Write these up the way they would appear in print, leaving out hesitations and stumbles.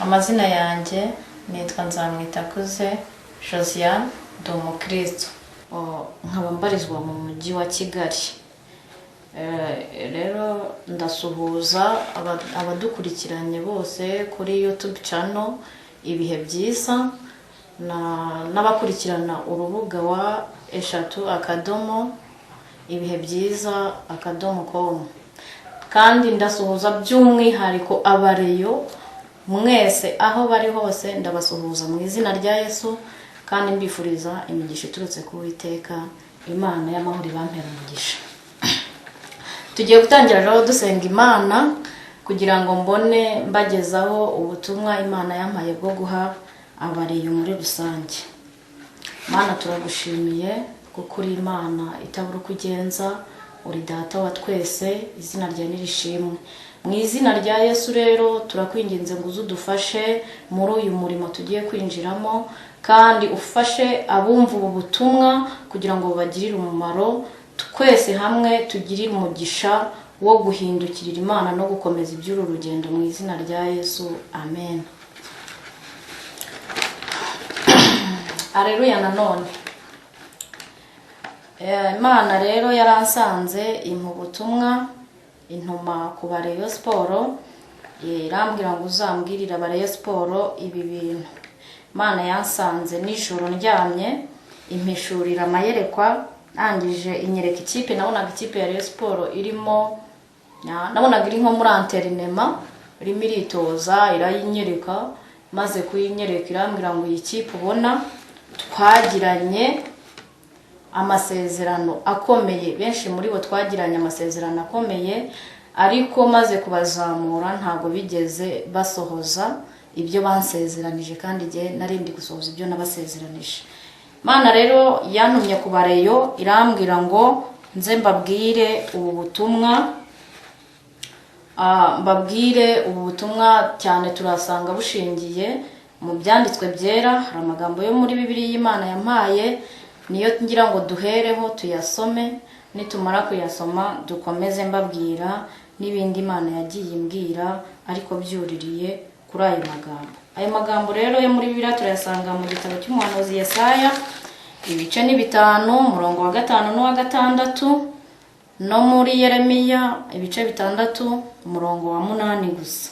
Amazina yanjye nitwa Nzamwitakuze Josiane, ndi umukristo, nkaba mbarizwa mu mujyi wa Kigali. Rero ndasuhuza abadukurikiranye bose kuri YouTube channel Ibihe Byiza, n'abakurikirana urubuga wa eshatu.ibihebyiza.com, kandi ndasuhuza by'umwihariko abareyo mwese aho bari hose, ndabasuhuza mu izina rya Yesu, kandi mbifuriza imigisha iturutse ku Uwiteka, Imana y'amahoro ibampera umugisha. Tugiye gutangira rero dusenga Imana kugira ngo mbone mbagezaho ubutumwa Imana yampaye bwo guha abareyo muri rusange. Mana, turagushimiye kuko uri Imana itabura uko ugenza, uri Data wa twese, izina ryawe nirishimwe. Mu izina rya Yesu rero turakwinginze ngo uzudufashe muri uyu murimo tugiye kwinjiramo, kandi ufashe abumva ubu butumwa kugira ngo bagirire umumaro, twese hamwe tugirire umugisha wo guhindukirira Imana no gukomeza iby'uru rugendo mu izina rya Yesu, amen. Aleluya. Nanone Imana rero yaransanze impa ubutumwa, intuma ku bareyo siporo, irambwira ngo uzambwirire abareyo siporo ibi bintu. Imana yansanze nijoro ndyamye, impishurira amayerekwa, nangije inyereka ikipe. Nabonaga ikipe ya Rayon Sport irimo, nabonaga iri nko muri anterinema, irimo iritoza, irayinyereka. Maze kuyinyereka irambwira ngo iyi kipe ubona twagiranye amasezerano akomeye, benshi muri bo twagiranye amasezerano akomeye, ariko maze kubazamura ntago bigeze basohoza ibyo bansezeranije, kandi igihe narindi gusohoza ibyo nabasezeranije. Imana rero yantumye ku bareyo, irambwira ngo nze mbabwire ubu butumwa, cyane turasanga bushingiye mu byanditswe byera. Hari amagambo yo muri Bibiliya y'Imana yampaye, niyo ngira ngo duhereho tuyasome, nitumara kuyasoma dukomeze mbabwira n'ibindi Imana yagiye imbwira ariko byuririye kuri ayo magambo. Ayo magambo rero yo muri Bibiliya turayasanga mu gitabo cy'umuhanuzi Yesaya, ibice ni 5, umurongo wa 5 n'uwa 6, no muri Yeremiya ibice 6, umurongo wa 8 gusa.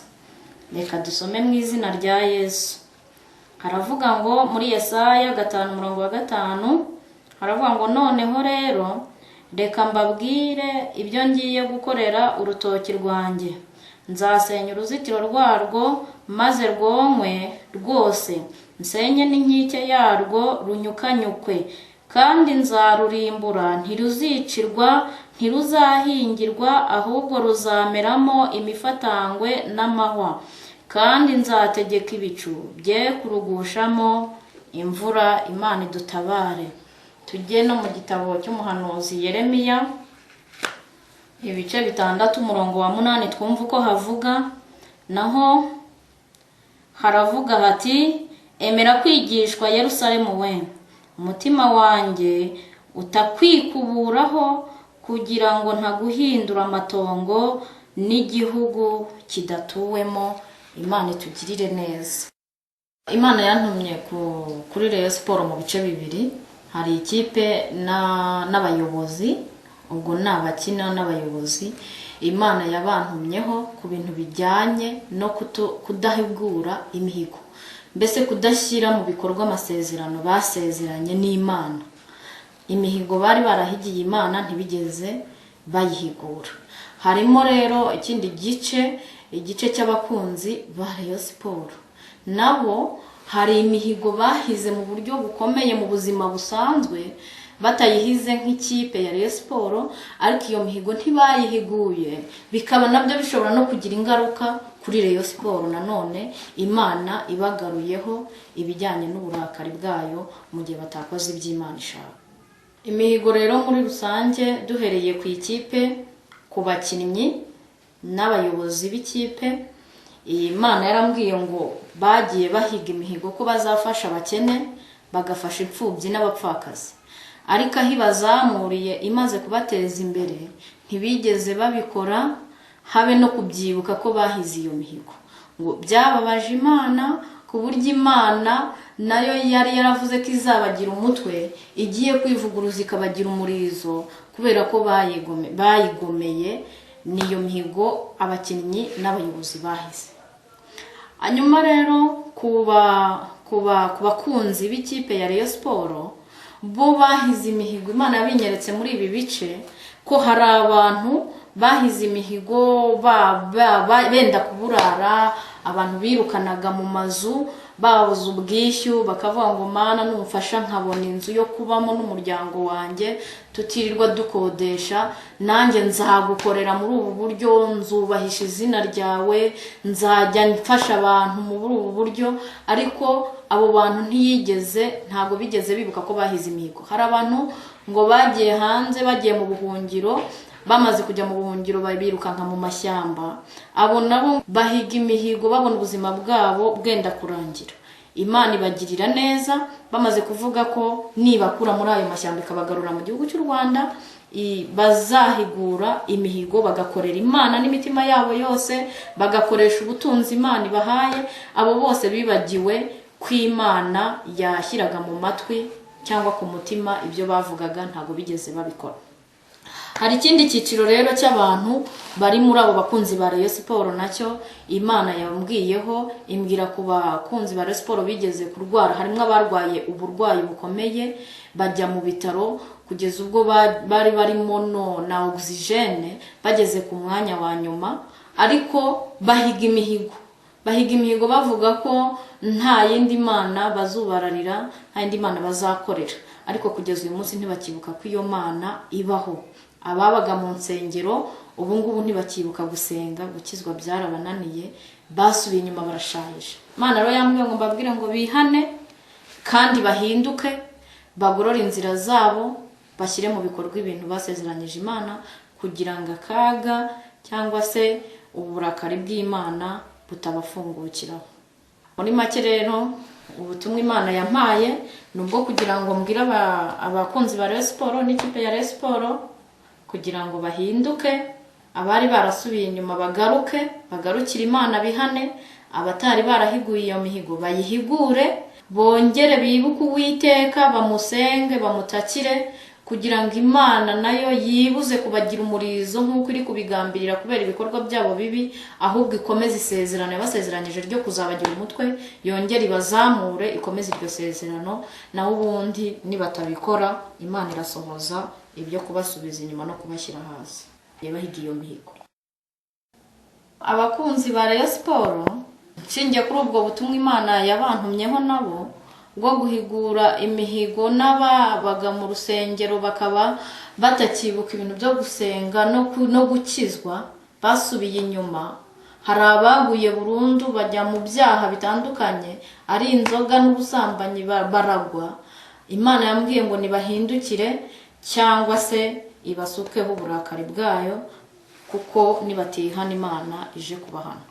Reka dusome mu izina rya Yesu. Haravuga ngo muri Yesaya 5 umurongo wa 5, haravuga ngo noneho rero reka mbabwire ibyo ngiye gukorera urutoki rwanjye. Nzasenya uruzitiro rwarwo maze rwonywe rwose, nsenye n'inkike yarwo runyukanyukwe, kandi nzarurimbura, ntiruzicirwa, ntiruzahingirwa, ahubwo ruzameramo imifatangwe n'amahwa, kandi nzategeka ibicu bye kurugushamo imvura. Imana idutabare. Tujye no mu gitabo cy'umuhanuzi Yeremiya ibice 6 umurongo wa 8, twumva uko havuga. Naho haravuga hati, emera kwigishwa Yerusalemu we, umutima wanjye utakwikuburaho, kugira ngo ntaguhindura amatongo n'igihugu kidatuwemo. Imana itugirire neza. Imana yantumye kuri Rayon Sport mu bice bibiri. Hari ikipe n'abayobozi, ubwo n'abakina n'abayobozi. Imana yabantumyeho ku bintu bijyanye no kudahigura imihigo, mbese kudashyira mu bikorwa amasezerano basezeranye n'Imana. Imihigo bari barahigiye Imana ntibigeze bayihigura. Harimo rero ikindi igice cy'abakunzi ba Rayon Sport, nabo hari imihigo bahize mu buryo bukomeye mu buzima busanzwe, batayihize nk'ikipe ya Rayon Sport, ariko iyo mihigo ntibayihiguye, bikaba nabyo bishobora no kugira ingaruka kuri Rayon Sport. Nanone Imana ibagaruyeho ibijyanye n'uburakari bwayo mu gihe batakoze iby'Imana ishaka. Imihigo rero muri rusange, duhereye ku ikipe, ku bakinnyi n'abayobozi b'ikipe, Imana yarambwiye ngo bagiye bahiga imihigo ko bazafasha abakene, bagafasha imfubyi n'abapfakazi, ariko aho ibazamuriye imaze kubateza imbere ntibigeze babikora habe no kubyibuka ko bahize iyo mihigo. ngo byababaje Imana ku buryo Imana nayo yari yaravuze ko izabagira umutwe, igiye kwivuguruza ikabagira umurizo kubera ko bayigomeye. Niyo mihigo abakinnyi n'abayobozi bahize. Hanyuma rero ku bakunzi b'ikipe ya Rayon Sports, bo bahize imihigo. Imana yabinyeretse muri ibi bice ko hari abantu bahize imihigo benda kuburara, abantu birukanaga mu mazu babuze ubwishyu, bakavuga ngo Mana numfasha nkabona inzu yo kubamo n'umuryango wanjye tutirirwa dukodesha, nanjye nzagukorera muri ubu buryo, nzubahisha izina ryawe, nzajya mfasha abantu muri ubu buryo. Ariko abo bantu ntabwo bigeze bibuka ko bahize imihigo. Hari abantu ngo bagiye hanze, bagiye mu buhungiro, bamaze kujya mu buhungiro birukanka mu mashyamba, abo nabo bahiga imihigo babona ubuzima bwabo bwenda kurangira. Imana ibagirira neza, bamaze kuvuga ko nibakura muri ayo mashyamba ikabagarura mu gihugu cy'u Rwanda, bazahigura imihigo bagakorera Imana n'imitima yabo yose, bagakoresha ubutunzi Imana ibahaye. Abo bose bibagiwe ko Imana yashyiraga mu matwi cyangwa ku mutima ibyo bavugaga, ntabwo bigeze babikora. Hari ikindi cyiciro rero cy'abantu bari muri abo bakunzi ba Rayon Sports, nacyo Imana yambwiyeho, imbwira ku bakunzi ba Rayon Sports bigeze kurwara. Harimo abarwaye uburwayi bukomeye bajya mu bitaro, kugeza ubwo bari barimo na oxygene, bageze ku mwanya wa nyuma, ariko bahiga imihigo bavuga ko nta yindi Mana bazubararira, nta yindi Mana bazakorera. Ariko kugeza uyu munsi ntibakibuka ko iyo Mana ibaho. Ababaga mu nsengero ubu ngubu ntibakibuka gusenga, gukizwa byarabananiye, basubiye inyuma barashaje. Imana rero yambwiye ngo mbabwire ngo bihane kandi bahinduke, bagorore inzira zabo, bashyire mu bikorwa ibintu basezeranyije Imana, kugira ngo akaga cyangwa se uburakari bw'Imana butabafungukiraho. Muri make rero ubutumwa Imana yampaye nubwo kugira ngo mbwire abakunzi ba Rayon Sports n'ikipe ya Rayon Sports kugira ngo bahinduke, abari barasubiye inyuma bagarukire Imana, bihane. Abatari barahiguye iyo mihigo bayihigure, bongere bibuke Uwiteka, bamusenge, bamutakire, kugira ngo Imana nayo yibuze kubagira umurizo nk'uko iri kubigambirira kubera ibikorwa byabo bibi, ahubwo ikomeze isezerano yabasezeranyije ryo kuzabagira umutwe, yongere ibazamure, ikomeze iryo sezerano. Naho ubundi nibatabikora, Imana irasohoza ibyo kubasubiza inyuma no kubashyira hasi. Yabahiga iyo mihigo. Abakunzi ba Rayon Sports, nshingiye kuri ubwo butumwa Imana yabantumyeho nabo bwo guhigura imihigo, n'ababaga mu rusengero bakaba batakibuka ibintu byo gusenga no gukizwa, basubiye inyuma. Hari abaguye burundu bajya mu byaha bitandukanye, ari inzoga n'ubusambanyi baragwa. Imana yambwiye ngo nibahindukire cyangwa se ibasukeho uburakari bwayo, kuko nibatihana Imana ije kubahana.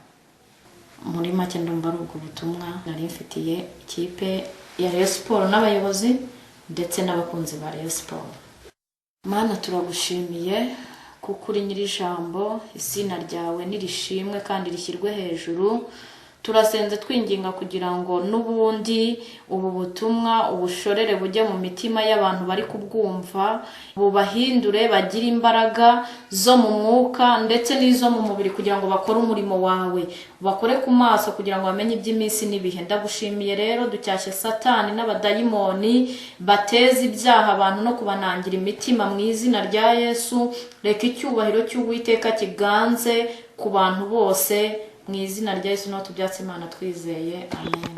Muri make ndumva ari ubwo butumwa nari mfitiye ikipe ya Rayon Sports n'abayobozi ndetse n'abakunzi ba Rayon Sports. Mana turagushimiye kuko uri nyiri ijambo, izina ryawe nirishimwe kandi rishyirwe hejuru. Turasenze twinginga kugira ngo n'ubundi ubu butumwa ubushorere bujye mu mitima y'abantu bari kubwumva, bubahindure, bagire imbaraga zo mu mwuka ndetse n'izo mu mubiri, kugira ngo bakore umurimo wawe, bakore ku maso kugira ngo bamenye iby'iminsi n'ibihe. Ndagushimiye rero, ducyashye Satani n'abadayimoni bateza ibyaha abantu no kubanangira imitima mu izina rya Yesu. Reka icyubahiro cy'Uwiteka kiganze ku bantu bose mu izina rya Yesu, no tubyatse Imana twizeye. Amen.